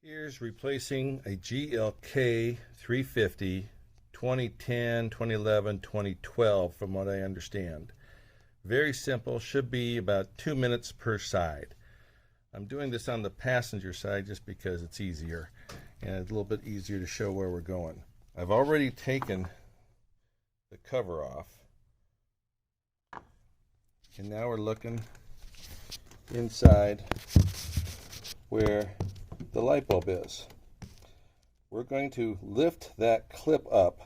Here's replacing a GLK 350 2010, 2011, 2012 from what I understand. Very simple, should be about 2 minutes per side. I'm doing this on the passenger side just because it's easier and it's a little bit easier to show where we're going. I've already taken the cover off and now we're looking inside where the light bulb is. We're going to lift that clip up,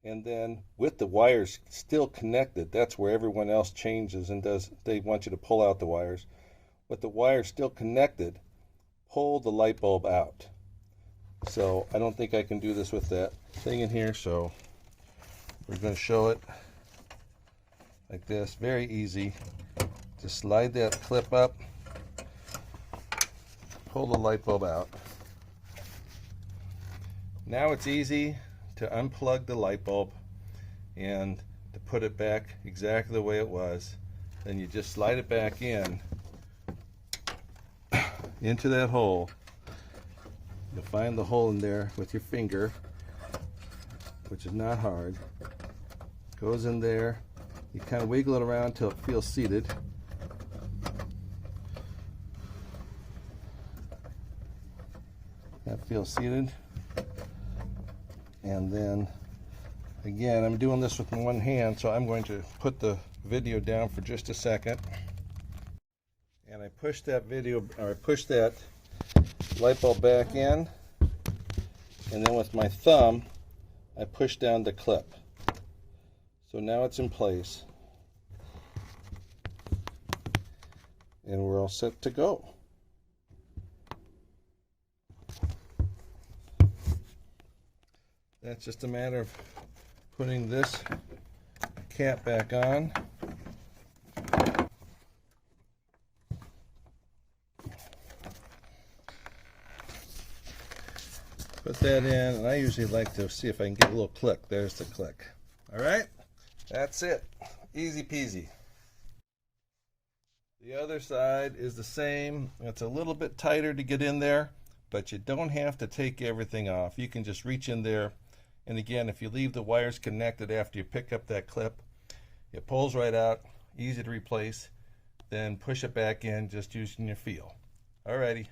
and then with the wires still connected, that's where everyone else changes and does, they want you to pull out the wires. With the wires still connected, pull the light bulb out. So I don't think I can do this with that thing in here, so we're going to show it like this. Very easy. Just slide that clip up, pull the light bulb out. Now it's easy to unplug the light bulb and to put it back exactly the way it was. Then you just slide it back in into that hole. You'll find the hole in there with your finger, which is not hard. Goes in there. You kind of wiggle it around until it feels seated. That feels seated. And then again, I'm doing this with one hand, so I'm going to put the video down for just a second. And I push that light bulb back in, and then with my thumb I push down the clip. So now it's in place. And we're all set to go. That's just a matter of putting this cap back on. Put that in, and I usually like to see if I can get a little click. There's the click. All right, that's it. Easy peasy. The other side is the same. It's a little bit tighter to get in there, but you don't have to take everything off. You can just reach in there. And again, if you leave the wires connected after you pick up that clip, it pulls right out, easy to replace. Then push it back in just using your feel. Alrighty.